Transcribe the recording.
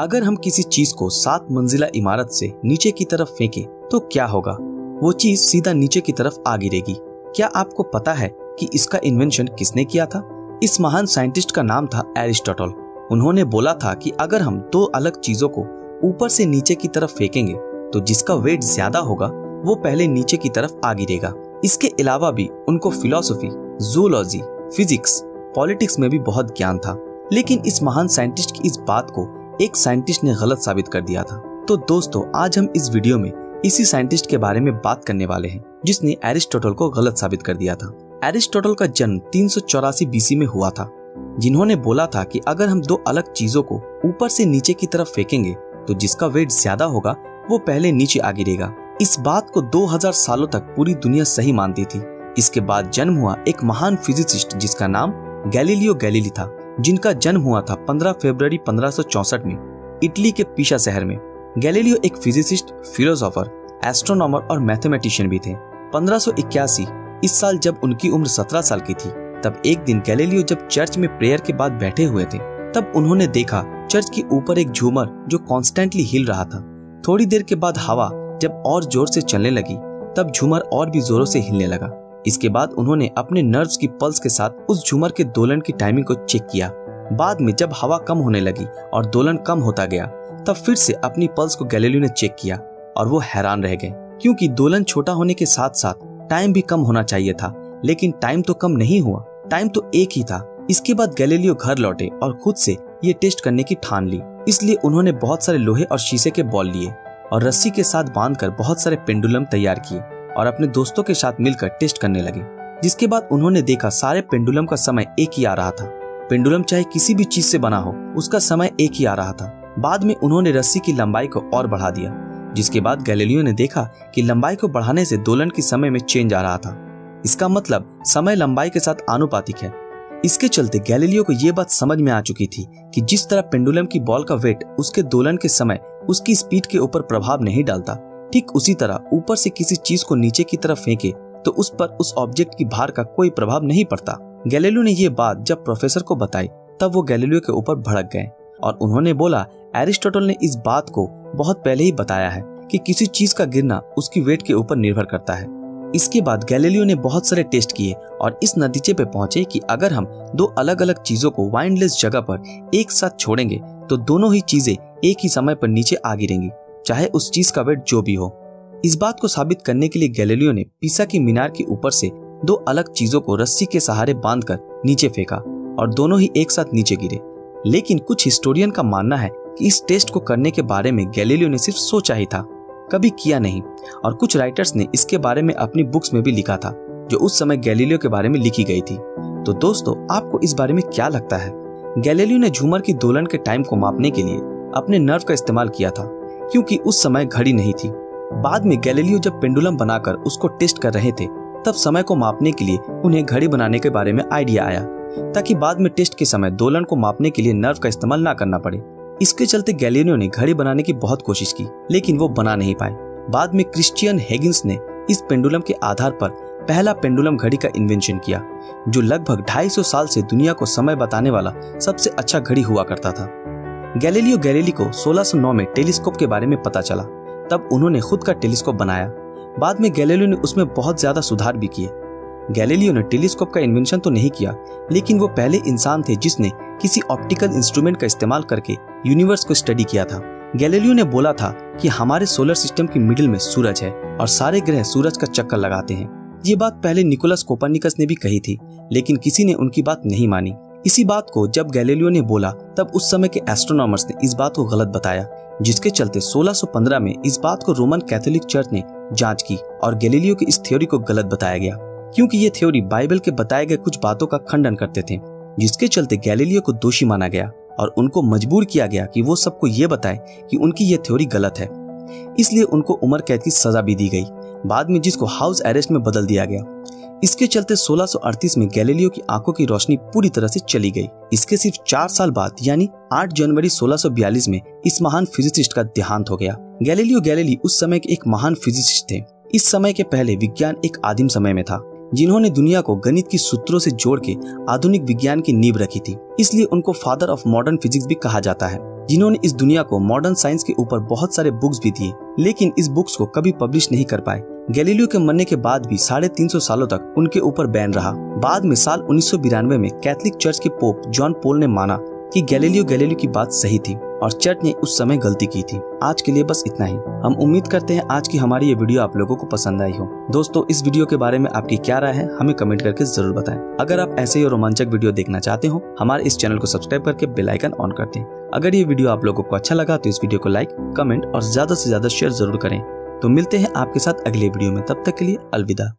अगर हम किसी चीज को 7 मंजिला इमारत से नीचे की तरफ फेंकें तो क्या होगा? वो चीज सीधा नीचे की तरफ आ गिरेगी। क्या आपको पता है कि इसका इन्वेंशन किसने किया था? इस महान साइंटिस्ट का नाम था एरिस्टोटल। उन्होंने बोला था कि अगर हम 2 अलग चीजों को ऊपर से नीचे की तरफ फेंकेंगे तो जिसका वेट ज्यादा होगा वो पहले नीचे की तरफ आ गिरेगा। इसके अलावा भी उनको फिलॉसफी, जूलॉजी, फिजिक्स, पॉलिटिक्स में भी बहुत ज्ञान था। लेकिन इस महान साइंटिस्ट की इस बात को एक साइंटिस्ट ने गलत साबित कर दिया था। तो दोस्तों, आज हम इस वीडियो में इसी साइंटिस्ट के बारे में बात करने वाले हैं जिसने एरिस्टोटल को गलत साबित कर दिया था। एरिस्टोटल का जन्म 384 बीसी में हुआ था, जिन्होंने बोला था कि अगर हम 2 अलग चीजों को ऊपर से नीचे की तरफ फेंकेंगे तो जिसका वेट ज्यादा होगा वो पहले नीचे आ गिरेगा। इस बात को 2000 सालों तक पूरी दुनिया सही मानती थी। इसके बाद जन्म हुआ एक महान फिजिसिस्ट जिसका नाम गैलीलियो गैलीली था, जिनका जन्म हुआ था 15 फरवरी 1564 में इटली के पिसा शहर में। गैलीलियो एक फिजिसिस्ट, फिलोसोफर, एस्ट्रोनॉमर और मैथमेटिशियन भी थे। 1581 इस साल जब उनकी उम्र 17 साल की थी, तब एक दिन गैलीलियो जब चर्च में प्रेयर के बाद बैठे हुए थे, तब उन्होंने देखा चर्च के ऊपर एक झूमर जो कॉन्स्टेंटली हिल रहा था। थोड़ी देर के बाद हवा जब और जोर से चलने लगी, तब झूमर और भी जोरों से हिलने लगा। इसके बाद उन्होंने अपने नर्व्स की पल्स के साथ उस झूमर के दोलन की टाइमिंग को चेक किया। बाद में जब हवा कम होने लगी और दोलन कम होता गया, तब फिर से अपनी पल्स को गैलीलियो ने चेक किया और वो हैरान रह गए, क्योंकि दोलन छोटा होने के साथ साथ टाइम भी कम होना चाहिए था, लेकिन टाइम तो कम नहीं हुआ, टाइम तो एक ही था। इसके बाद गैलीलियो घर लौटे और खुद से ये टेस्ट करने की ठान ली। इसलिए उन्होंने बहुत सारे लोहे और शीशे के बॉल लिए और रस्सी के साथ बांधकर बहुत सारे पेंडुलम तैयार किए और अपने दोस्तों के साथ मिलकर टेस्ट करने लगे। जिसके बाद उन्होंने देखा सारे पेंडुलम का समय एक ही आ रहा था। पेंडुलम चाहे किसी भी चीज से बना हो, उसका समय एक ही आ रहा था। बाद में उन्होंने रस्सी की लंबाई को और बढ़ा दिया, जिसके बाद गैलीलियो ने देखा कि लंबाई को बढ़ाने से दोलन की समय में चेंज आ रहा था। इसका मतलब समय लंबाई के साथ आनुपातिक है। इसके चलते गैलीलियो को यह बात समझ में आ चुकी थी कि जिस तरह पेंडुलम की बॉल का वेट उसके दोलन के समय उसकी स्पीड के ऊपर प्रभाव नहीं डालता, ठीक उसी तरह ऊपर से किसी चीज को नीचे की तरफ फेंके तो उस पर उस ऑब्जेक्ट की भार का कोई प्रभाव नहीं पड़ता। गैलीलियो ने यह बात जब प्रोफेसर को बताई, तब वो गैलीलियो के ऊपर भड़क गए और उन्होंने बोला एरिस्टोटल ने इस बात को बहुत पहले ही बताया है कि किसी चीज का गिरना उसकी वेट के ऊपर निर्भर करता है। इसके बाद गैलीलियो ने बहुत सारे टेस्ट किए और इस नतीजे पे पहुंचे कि अगर हम 2 अलग अलग चीजों को वाइंडलेस जगह पर एक साथ छोड़ेंगे तो दोनों ही चीजें एक ही समय पर नीचे आ गिरेंगी, चाहे उस चीज का वेट जो भी हो। इस बात को साबित करने के लिए गैलीलियो ने पिसा की मीनार के ऊपर से 2 अलग चीजों को रस्सी के सहारे बांधकर नीचे फेंका और दोनों ही एक साथ नीचे गिरे। लेकिन कुछ हिस्टोरियन का मानना है कि इस टेस्ट को करने के बारे में गैलीलियो ने सिर्फ सोचा ही था, कभी किया नहीं। और कुछ राइटर्स ने इसके बारे में अपनी बुक्स में भी लिखा था, जो उस समय गैलीलियो के बारे में लिखी गई थी। तो दोस्तों, आपको इस बारे में क्या लगता है? गैलीलियो ने झूमर की दोलन के टाइम को मापने के लिए अपने नर्व का इस्तेमाल किया था, क्योंकि उस समय घड़ी नहीं थी। बाद में गैलीलियो जब पेंडुलम बनाकर उसको टेस्ट कर रहे थे, तब समय को मापने के लिए उन्हें घड़ी बनाने के बारे में आइडिया आया, ताकि बाद में टेस्ट के समय दोलन को मापने के लिए नर्व का इस्तेमाल ना करना पड़े। इसके चलते गैलीलियो ने घड़ी बनाने की बहुत कोशिश की, लेकिन वो बना नहीं पाए। बाद में क्रिश्चियन हैगिन्स ने इस पेंडुलम के आधार पर पहला पेंडुलम घड़ी का इन्वेंशन किया, जो लगभग 250 साल से दुनिया को समय बताने वाला सबसे अच्छा घड़ी हुआ करता था। गैलीलियो गैलीली को 1609 में टेलीस्कोप के बारे में पता चला, तब उन्होंने खुद का टेलीस्कोप बनाया। बाद में गैलीलियो ने उसमें बहुत ज्यादा सुधार भी किए। गैलीलियो ने टेलीस्कोप का इन्वेंशन तो नहीं किया, लेकिन वो पहले इंसान थे जिसने किसी ऑप्टिकल इंस्ट्रूमेंट का इस्तेमाल करके यूनिवर्स को स्टडी किया था। गैलीलियो ने बोला था कि हमारे सोलर सिस्टम के मिडिल में सूरज है और सारे ग्रह सूरज का चक्कर लगाते हैं। ये बात पहले निकोलस कोपरनिकस ने भी कही थी, लेकिन किसी ने उनकी बात नहीं मानी। इसी बात को जब गैलीलियो ने बोला, तब उस समय के एस्ट्रोनॉमर्स ने इस बात को गलत बताया, जिसके चलते 1615 में इस बात को रोमन कैथोलिक चर्च ने जांच की और गैलीलियो की इस थ्योरी को गलत बताया गया, क्योंकि ये थ्योरी बाइबल के बताए गए कुछ बातों का खंडन करते थे। जिसके चलते गैलीलियो को दोषी माना गया और उनको मजबूर किया गया कि वो सबको ये बताए कि उनकी ये थ्योरी गलत है। इसलिए उनको उम्र कैद की सजा भी दी गई, बाद में जिसको हाउस अरेस्ट में बदल दिया गया। इसके चलते 1638 में गैलीलियो की आंखों की रोशनी पूरी तरह से चली गई। इसके सिर्फ 4 साल बाद यानी 8 जनवरी 1642 में इस महान फिजिसिस्ट का देहांत हो गया। गैलीलियो गैलीली उस समय के एक महान फिजिसिस्ट थे। इस समय के पहले विज्ञान एक आदिम समय में था, जिन्होंने दुनिया को गणित की सूत्रों से जोड़ के आधुनिक विज्ञान की नींव रखी थी। इसलिए उनको फादर ऑफ मॉडर्न फिजिक्स भी कहा जाता है। जिन्होंने इस दुनिया को मॉडर्न साइंस के ऊपर बहुत सारे बुक्स भी दिए, लेकिन इस बुक्स को कभी पब्लिश नहीं कर पाए। गैलीलियो के मरने के बाद भी 350 सालों तक उनके ऊपर बैन रहा। बाद में साल 1992 में कैथोलिक चर्च के पोप जॉन पॉल ने माना कि गैलीलियो की बात सही थी और चर्च ने उस समय गलती की थी। आज के लिए बस इतना ही। हम उम्मीद करते हैं आज की हमारी ये वीडियो आप लोगों को पसंद आई हो। दोस्तों, इस वीडियो के बारे में आपकी क्या राय है हमें कमेंट करके जरूर बताएं। अगर आप ऐसे ही रोमांचक वीडियो देखना चाहते हो, हमारे इस चैनल को सब्सक्राइब करके बेल आइकन ऑन कर दें। अगर ये वीडियो आप लोगों को अच्छा लगा तो इस वीडियो को लाइक, कमेंट और ज्यादा से ज्यादा शेयर जरूर करें। तो मिलते हैं आपके साथ अगले वीडियो में, तब तक के लिए अलविदा।